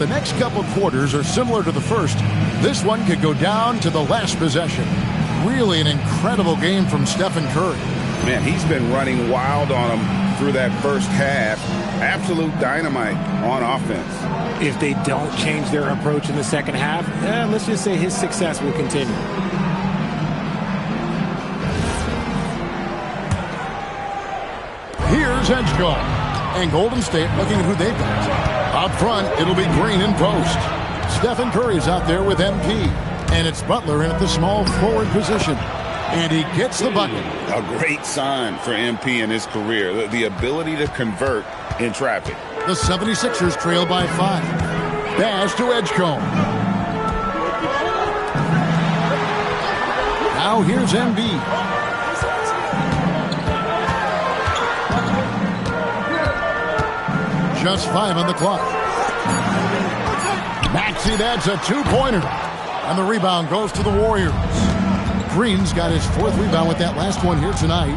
The next couple quarters are similar to the first. This one could go down to the last possession. Really an incredible game from Stephen Curry. Man, he's been running wild on them through that first half. Absolute dynamite on offense. If they don't change their approach in the second half, let's just say his success will continue. Here's Edgecombe. And Golden State looking at who they've got. Up front, it'll be Green in post. Stephen Curry's out there with MP. And it's Butler in at the small forward position. And he gets the bucket. A great sign for MP in his career. The ability to convert in traffic. The 76ers trail by 5. Pass to Edgecombe. Now here's Embiid. Just 5 on the clock. Maxey, that's a two-pointer. And the rebound goes to the Warriors. Green's got his 4th rebound with that last one here tonight.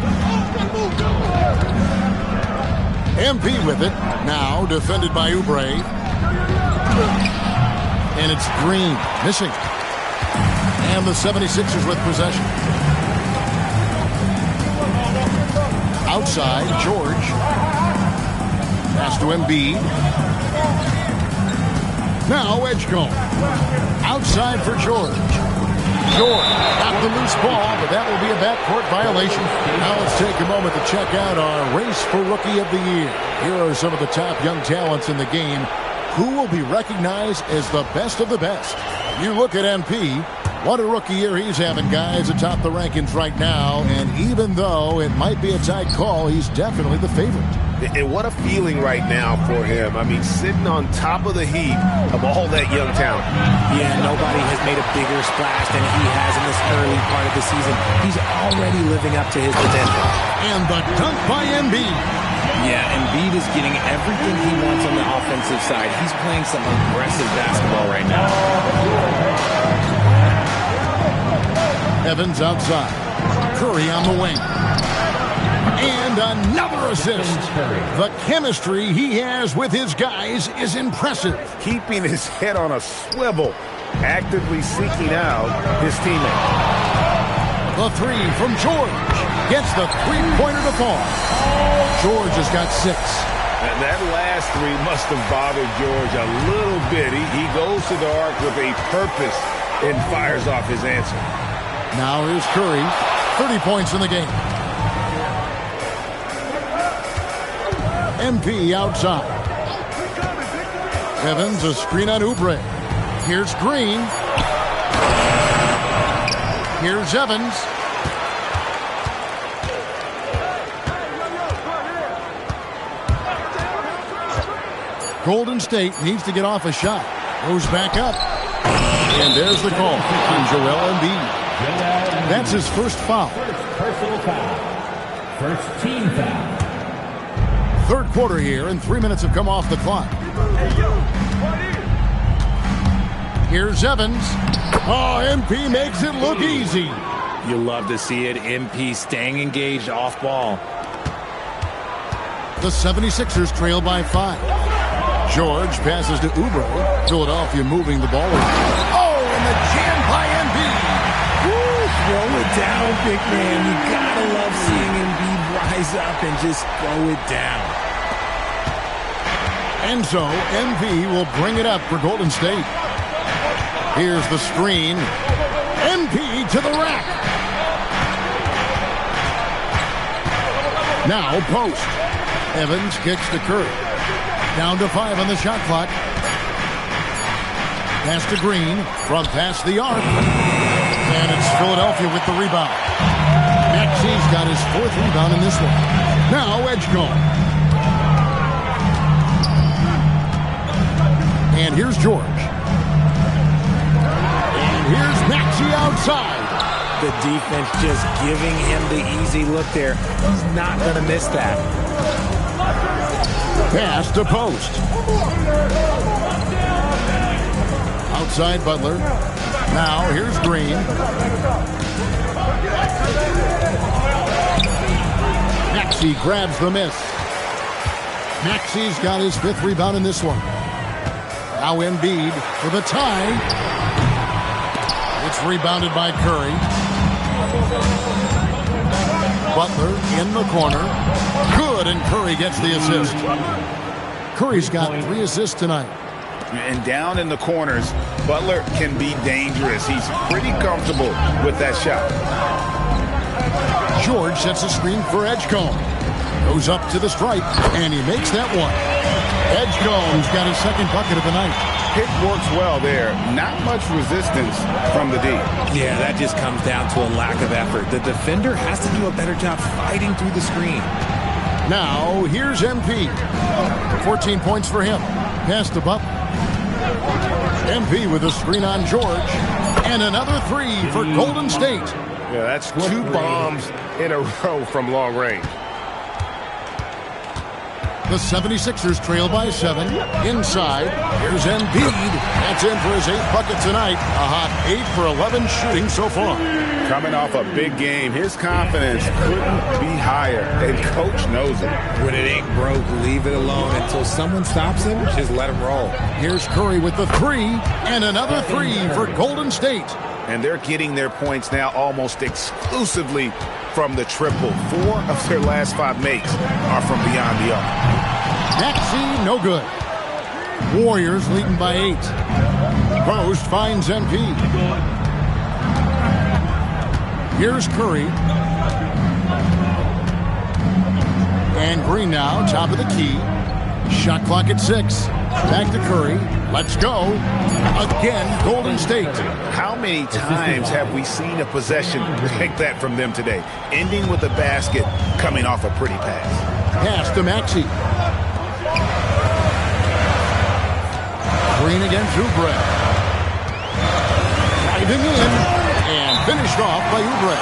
MP with it. Now defended by Oubre. And it's Green missing. And the 76ers with possession. Outside, George. Pass to Embiid. Now Edgecombe. Outside for George. George got the loose ball, but that will be a backcourt violation. Now let's take a moment to check out our race for Rookie of the Year. Here are some of the top young talents in the game. Who will be recognized as the best of the best? You look at MP. What a rookie year he's having, guys, atop the rankings right now. And even though it might be a tight call, he's definitely the favorite. And what a feeling right now for him. I mean, sitting on top of the heap of all that young talent. Yeah, nobody has made a bigger splash than he has in this early part of the season. He's already living up to his potential. And the dunk by Embiid. Yeah, Embiid is getting everything he wants on the offensive side. He's playing some aggressive basketball right now. Evans outside. Curry on the wing. And another assist. The chemistry he has with his guys is impressive. Keeping his head on a swivel, actively seeking out his teammate. The 3 from George. Gets the three-pointer to fall. George has got 6. And that last 3 must have bothered George a little bit. He goes to the arc with a purpose and fires off his answer. Now here's Curry. 30 points in the game. MP outside. Evans, a screen on Oubre. Here's Green. Here's Evans. Golden State needs to get off a shot. Goes back up. And there's the call on Joel Embiid. That's his first foul. Personal foul. First team foul. Third quarter here, and 3 minutes have come off the clock. Here's Evans. Oh, MP makes it look easy. You love to see it. MP staying engaged off ball. The 76ers trail by 5. George passes to Oubre. Philadelphia moving the ball around. Oh, and the jam by Embiid. Woo, throw it down, big man. You gotta love seeing Embiid rise up and just throw it down. And so, MP will bring it up for Golden State. Here's the screen. MP to the rack. Now post. Evans kicks to Curry. Down to 5 on the shot clock. Pass to Green from past the arc. And it's Philadelphia with the rebound. Maxey's got his 4th rebound in this one. Now Edgecombe. And here's George. And here's Maxey outside. The defense just giving him the easy look there. He's not going to miss that. Pass to post. Outside Butler. Now here's Green. Maxey grabs the miss. Maxey's got his 5th rebound in this one. Now Embiid for the tie. It's rebounded by Curry. Butler in the corner. Good, and Curry gets the assist. Curry's got 3 assists tonight. And down in the corners, Butler can be dangerous. He's pretty comfortable with that shot. George sets a screen for Edgecombe. Goes up to the stripe, and he makes that one. Edgecombe's got his second bucket of the night. Pick works well there. Not much resistance from the D. Yeah, that just comes down to a lack of effort. The defender has to do a better job fighting through the screen. Now, here's MP. 14 points for him. Pass to Butler. MP with a screen on George. And another 3 for Golden State. Yeah, that's 2 bombs in a row from long range. The 76ers trail by 7. Inside, here's Embiid. That's in for his 8th bucket tonight. A hot 8 for 11 shooting so far. Coming off a big game, his confidence couldn't be higher, and Coach knows it. When it ain't broke, leave it alone until someone stops him. Just let him roll. Here's Curry with the 3, and another 3 for Golden State. And they're getting their points now almost exclusively from the triple. 4 of their last 5 makes are from beyond the arc. Maxey, no good. Warriors leading by 8. Post finds MP. Here's Curry. And Green now, top of the key. Shot clock at 6. Back to Curry. Let's go. Again, Golden State. How many times have we seen a possession like that from them today? Ending with a basket, coming off a pretty pass. Pass to Maxey. Green against Oubre. Driving in and finished off by Oubre.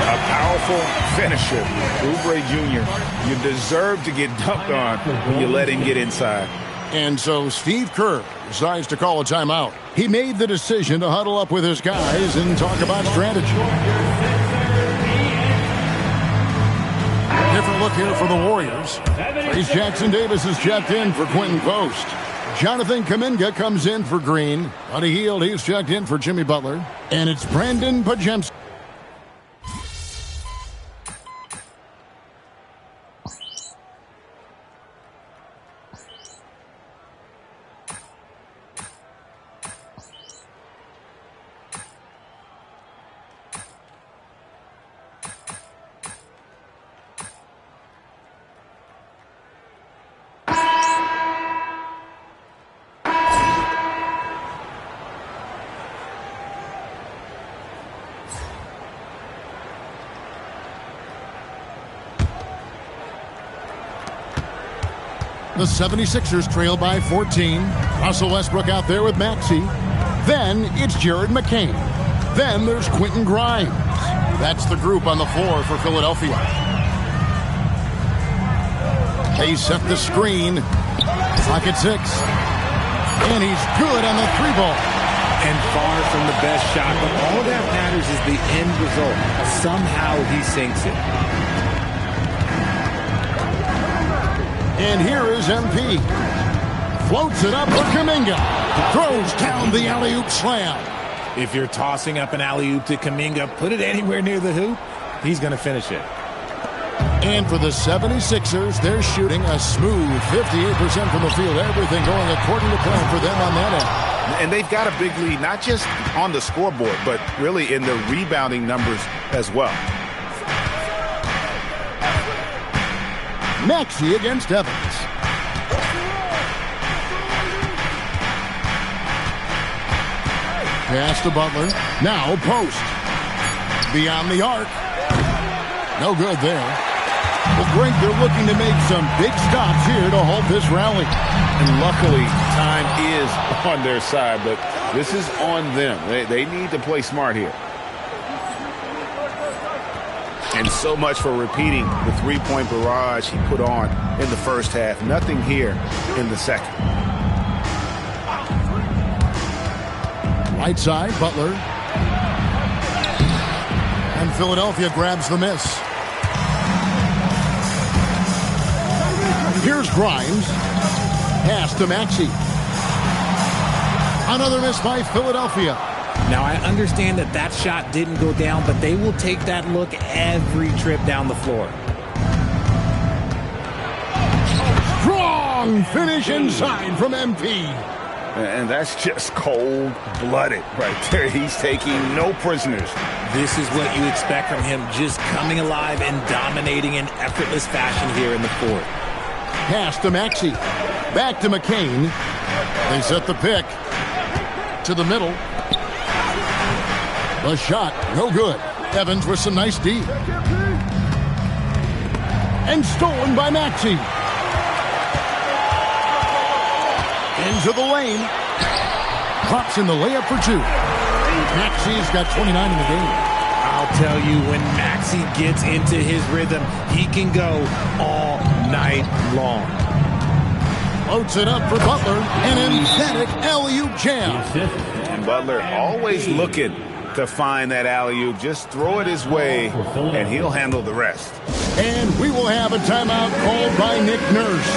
A powerful finisher. Oubre Jr., you deserve to get dunked on when you let him get inside. And so Steve Kerr decides to call a timeout. He made the decision to huddle up with his guys and talk about strategy. Different look here for the Warriors. Trace Jackson-Davis is checked in for Quentin Post. Jonathan Kuminga comes in for Green. Buddy Hield, he's checked in for Jimmy Butler. And it's Brandon Pajemski. The 76ers trail by 14. Russell Westbrook out there with Maxey. Then it's Jared McCain. Then there's Quentin Grimes. That's the group on the floor for Philadelphia. They set the screen. Clock at 6. And he's good on the 3-ball. And far from the best shot, but all that matters is the end result. Somehow he sinks it. And here is MP. Floats it up for Kuminga. Throws down the alley-oop slam. If you're tossing up an alley-oop to Kuminga, put it anywhere near the hoop, he's going to finish it. And for the 76ers, they're shooting a smooth 58% from the field. Everything going according to plan for them on that end. And they've got a big lead, not just on the scoreboard, but really in the rebounding numbers as well. Maxey against Evans. Pass to Butler. Now Post. Beyond the arc. No good there. Well, Greg, they're looking to make some big stops here to halt this rally. And luckily, time is on their side, but this is on them. They need to play smart here. And so much for repeating the three-point barrage he put on in the first half. Nothing here in the second. Right side, Butler. And Philadelphia grabs the miss. Here's Grimes. Pass to Maxey. Another miss by Philadelphia. Now, I understand that that shot didn't go down, but they will take that look every trip down the floor. Strong finish inside from MP. And that's just cold-blooded right there. He's taking no prisoners. This is what you expect from him, just coming alive and dominating in effortless fashion here in the fourth. Pass to Maxey. Back to McCain. They set the pick. To the middle. The shot, no good. Evans with some nice D. And stolen by Maxey. Into the lane. Pops in the layup for two. Maxey's got 29 in the game. I'll tell you, when Maxey gets into his rhythm, he can go all night long. Floats it up for Butler. An emphatic alley-oop jam. And Butler always looking to find that alley-oop. Just throw it his way, and he'll handle the rest. And we will have a timeout called by Nick Nurse.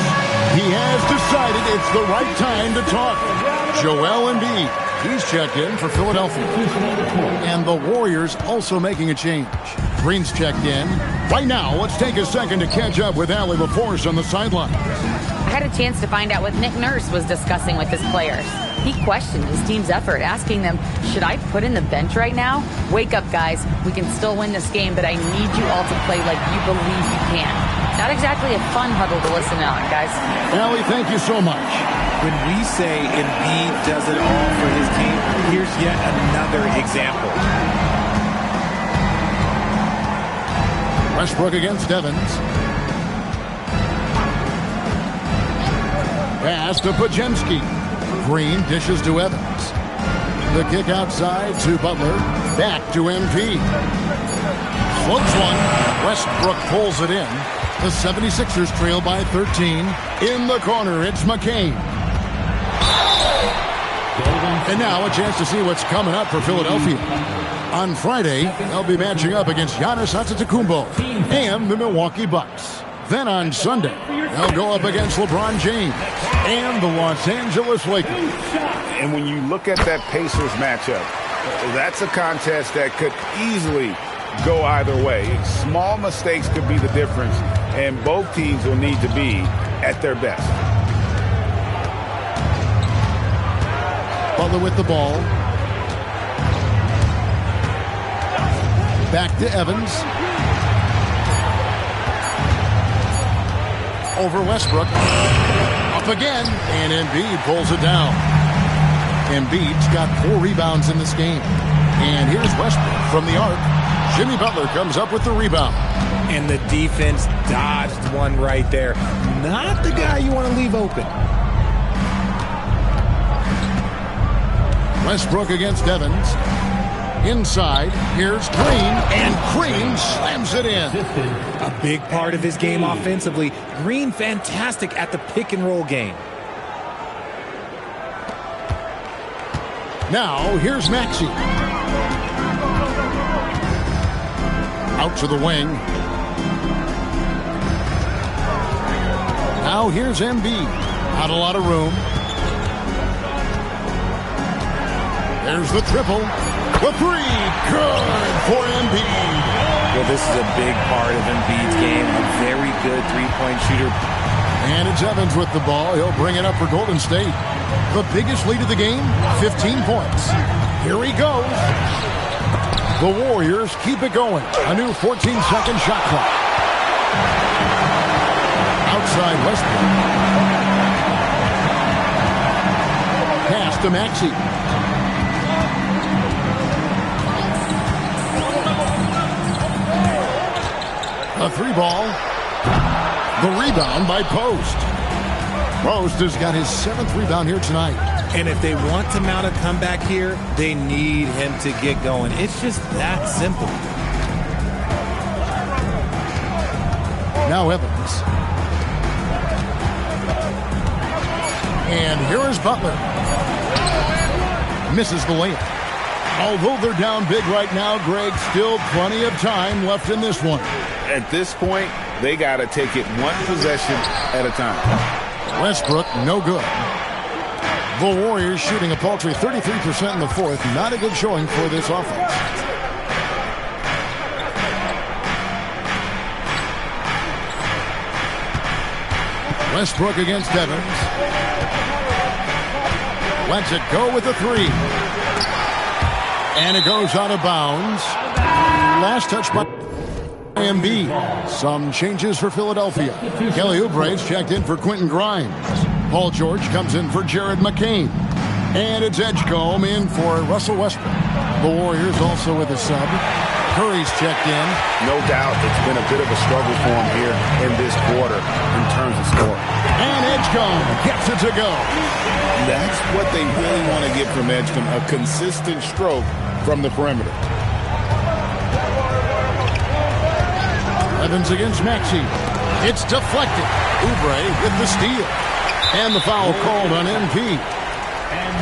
He has decided it's the right time to talk. Joel Embiid. He's checked in for Philadelphia. And the Warriors also making a change. Green's checked in. Right now, let's take a second to catch up with Allie LaForce on the sideline. I had a chance to find out what Nick Nurse was discussing with his players. He questioned his team's effort, asking them, should I put in the bench right now? Wake up, guys. We can still win this game, but I need you all to play like you believe you can. Not exactly a fun huddle to listen on, guys. Allie, thank you so much. When we say Embiid does it all for his team, here's yet another example. Westbrook against Evans. Pass to Podziemski. Green dishes to Evans. The kick outside to Butler. Back to MP. Floats one. Westbrook pulls it in. The 76ers trail by 13. In the corner, it's McCain. And now a chance to see what's coming up for Philadelphia. On Friday, they'll be matching up against Giannis Antetokounmpo and the Milwaukee Bucks. Then on Sunday, they'll go up against LeBron James and the Los Angeles Lakers. And when you look at that Pacers matchup, that's a contest that could easily go either way. Small mistakes could be the difference, and both teams will need to be at their best. Butler with the ball. Back to Evans. Over Westbrook. Up again. And Embiid pulls it down. Embiid's got 4 rebounds in this game. And here's Westbrook from the arc. Jimmy Butler comes up with the rebound. And the defense dodged one right there. Not the guy you want to leave open. Westbrook against Evans. Inside, here's Green, and Green slams it in. A big part of his game offensively. Green fantastic at the pick and roll game. Now, here's Maxey. Out to the wing. Now here's Embiid. Not a lot of room. There's the triple. The three. Good for Embiid. Well, this is a big part of Embiid's game. A very good three-point shooter. And it's Evans with the ball. He'll bring it up for Golden State. The biggest lead of the game, 15 points. Here he goes. The Warriors keep it going. A new 14-second shot clock. Outside Westbrook. Pass to Maxey. A 3-ball. The rebound by Post. Post has got his 7th rebound here tonight. And if they want to mount a comeback here, they need him to get going. It's just that simple. Now Evans. And here is Butler. Misses the layup. Although they're down big right now, Greg, still plenty of time left in this one. At this point, they got to take it one possession at a time. Westbrook, no good. The Warriors shooting a paltry 33% in the fourth. Not a good showing for this offense. Westbrook against Evans. Lets it go with the three. And it goes out of bounds. Last touch by Embiid. Some changes for Philadelphia. Kelly Oubre's checked in for Quentin Grimes. Paul George comes in for Jared McCain. And it's Edgecombe in for Russell Westbrook. The Warriors also with a sub. Curry's checked in. No doubt it's been a bit of a struggle for him here in this quarter in terms of scoring. And Edgecombe gets it to go. That's what they really want to get from Edgecombe, a consistent stroke from the perimeter. Evans against Maxey. It's deflected. Oubre with the steal. And the foul called on MP.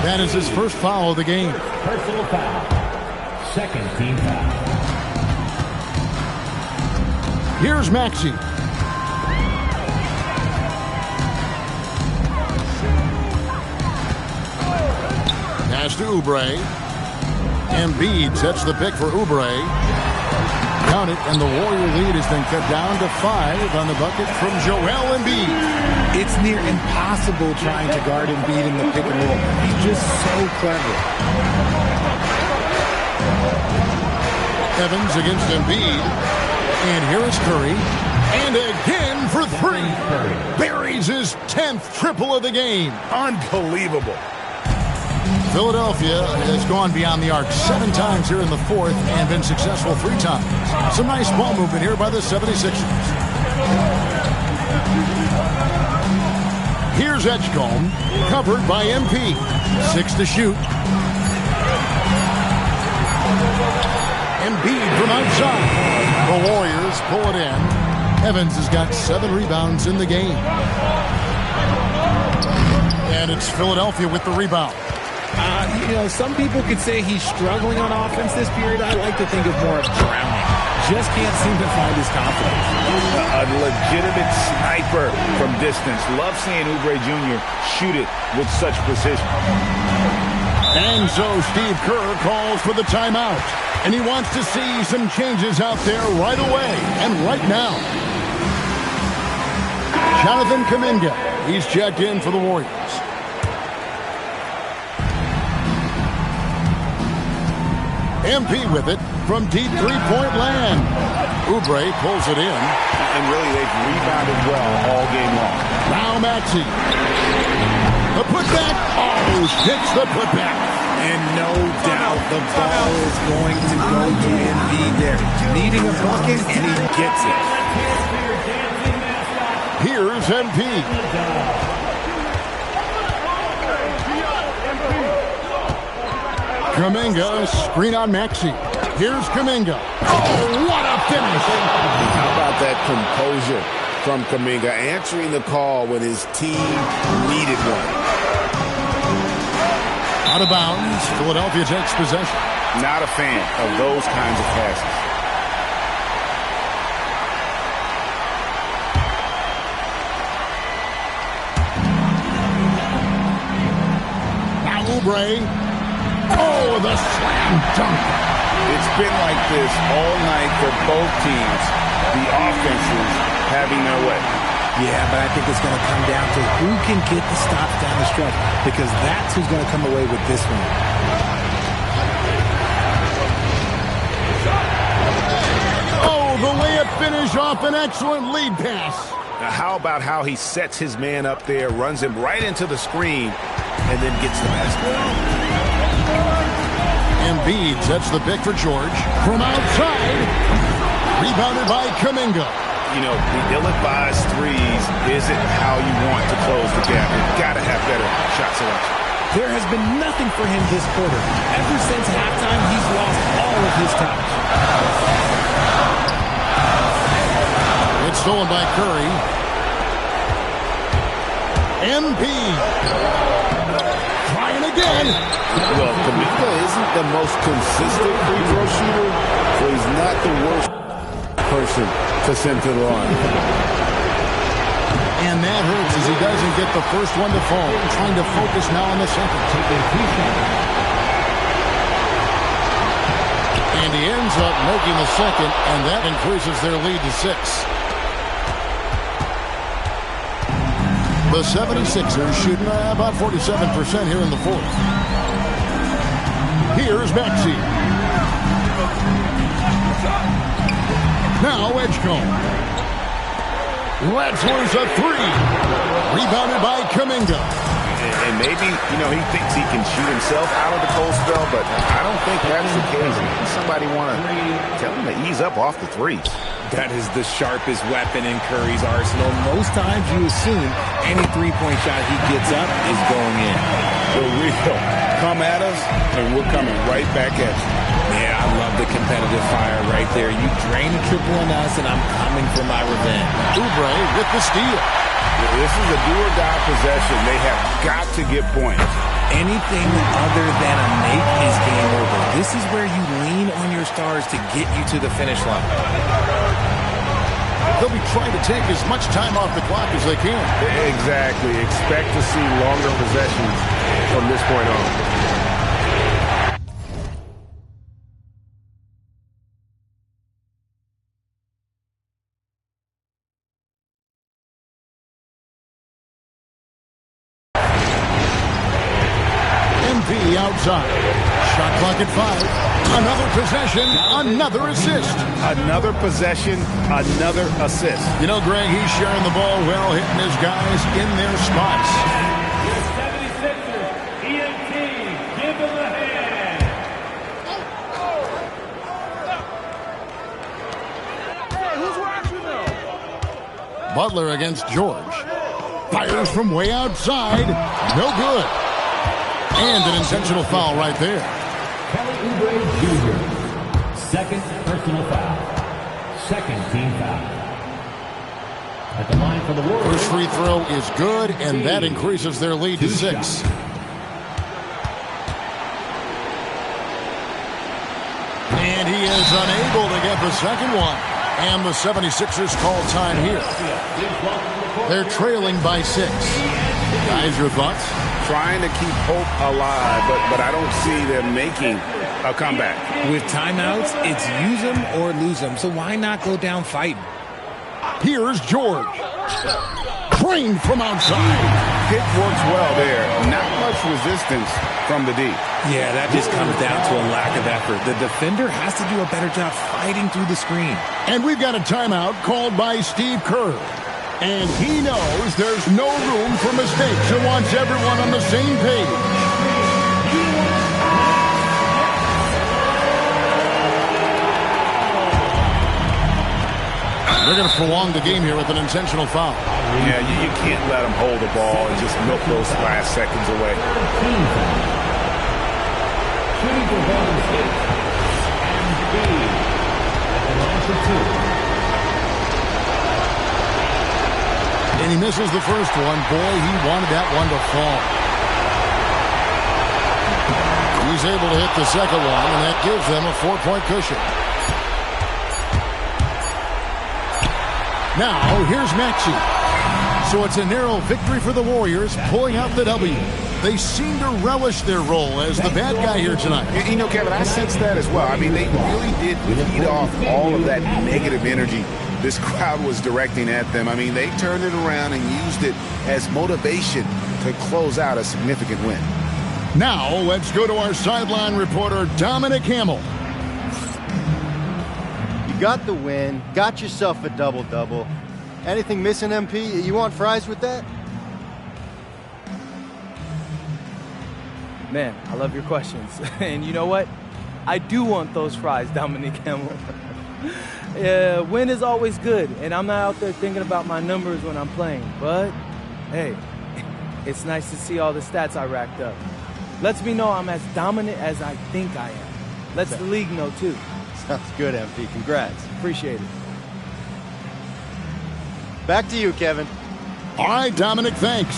That is his first foul of the game. Personal foul. Second team foul. Here's Maxey. Pass to Oubre. Embiid sets the pick for Oubre. Count it, and the Warrior lead has been cut down to 5 on the bucket from Joel Embiid. It's near impossible trying to guard Embiid in the pick and roll. He's just so clever. Evans against Embiid. And here is Curry. And again for 3. Buries his 10th triple of the game. Unbelievable. Philadelphia has gone beyond the arc 7 times here in the fourth and been successful 3 times. Some nice ball movement here by the 76ers. Here's Edgecombe, covered by MP. 6 to shoot. Embiid from outside. The Warriors pull it in. Evans has got 7 rebounds in the game. And it's Philadelphia with the rebound. Some people could say he's struggling on offense this period. I like to think of more of drowning. Just can't seem to find his confidence. A legitimate sniper from distance. Love seeing Oubre Jr. shoot it with such precision. And so Steve Kerr calls for the timeout. And he wants to see some changes out there right away and right now. Jonathan Kuminga. He's checked in for the Warriors. MP with it from deep three-point land. Oubre pulls it in. And really, they've rebounded well all game long. Now Maxey. The putback. Oh, hits the putback. And no doubt the ball is going to go to Embiid there. Needing a bucket, and he gets it. Here's MP. Kuminga, screen on Maxey. Here's Kuminga. Oh, what a finish. How about that composure from Kuminga, answering the call when his team needed one. Out of bounds. Philadelphia takes possession. Not a fan of those kinds of passes. Now Oubre. Oh, the slam dunk. It's been like this all night for both teams. The offenses having their way. Yeah, but I think it's going to come down to who can get the stops down the stretch, because that's who's going to come away with this one. Oh, the layup finish off an excellent lead pass. Now, how about how he sets his man up there, runs him right into the screen, and then gets the basket. Embiid sets the pick for George from outside. Rebounded by Kuminga. You know, the ill-advised threes isn't how you want to close the gap. You've got to have better shot selection. There has been nothing for him this quarter. Ever since halftime, he's lost all of his touch. It's stolen by Curry. Embiid. Trying again. Well, Kuminga isn't the most consistent free throw shooter, so he's not the worst person to send to the line. And that hurts as he doesn't get the first one to fall. Trying to focus now on the second. And he ends up making the second, and that increases their lead to 6. The 76ers shooting about 47% here in the fourth. Here's Maxey. Now Edgecombe. Lets loose a 3. Rebounded by Kuminga. And maybe, he thinks he can shoot himself out of the cold spell, but I don't think that's the case. Somebody want to tell him to ease up off the threes. That is the sharpest weapon in Curry's arsenal. Most times you assume any three-point shot he gets up is going in. For real. Come at us, and we're coming right back at you. Yeah, I love the competitive fire right there. You drain a triple on us, and I'm coming for my revenge. Oubre with the steal. This is a do-or-die possession. They have got to get points. Anything other than a make is game over. This is where you lean on your stars to get you to the finish line. They'll be trying to take as much time off the clock as they can. Exactly. Expect to see longer possessions from this point on. Outside. Shot clock at 5. Another possession, another assist. Another possession, another assist. Greg, he's sharing the ball well, hitting his guys in their spots. Your 76ers, EMT, give them a hand. Hey, who's watching though? Butler against George. Fires from way outside. No good. And an intentional foul right there. Kelly Oubre Jr. Second personal foul. Second team foul. At the line for the Warriors. First free throw is good, and that increases their lead to 6. And he is unable to get the second one. And the 76ers call time here. They're trailing by 6. Guys, your thoughts? Trying to keep hope alive, but I don't see them making a comeback. With timeouts, it's use them or lose them. So why not go down fighting? Here's George. Trained from outside. Pick works well there. Not much resistance from the D. Yeah, that just comes down to a lack of effort. The defender has to do a better job fighting through the screen. And we've got a timeout called by Steve Kerr. And he knows there's no room for mistakes and wants everyone on the same page. They're going to prolong the game here with an intentional foul. Yeah, you can't let them hold the ball and just milk those last seconds away. Shooting for Golden State. And at the line for 2. And he misses the first one. Boy, he wanted that one to fall. He's able to hit the second one, and that gives them a 4-point cushion. Now, here's Maxey. So it's a narrow victory for the Warriors, pulling out the W. They seem to relish their role as the bad guy here tonight. Kevin, I sense that as well. I mean, they really did feed off all of that negative energy this crowd was directing at them. I mean, they turned it around and used it as motivation to close out a significant win. Now, let's go to our sideline reporter, Dominic Hamill. You got the win, got yourself a double-double. Anything missing, MP? You want fries with that? Man, I love your questions. And you know what? I do want those fries, Dominic Hamill. Win is always good, and I'm not out there thinking about my numbers when I'm playing. But, hey, it's nice to see all the stats I racked up. Lets me know I'm as dominant as I think I am. Lets the league know, too. Sounds good, MP. Congrats. Appreciate it. Back to you, Kevin. All right, Dominic, thanks.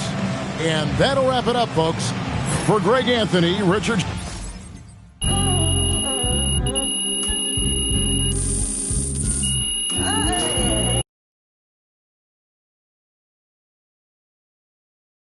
And that'll wrap it up, folks. For Greg Anthony, Richard...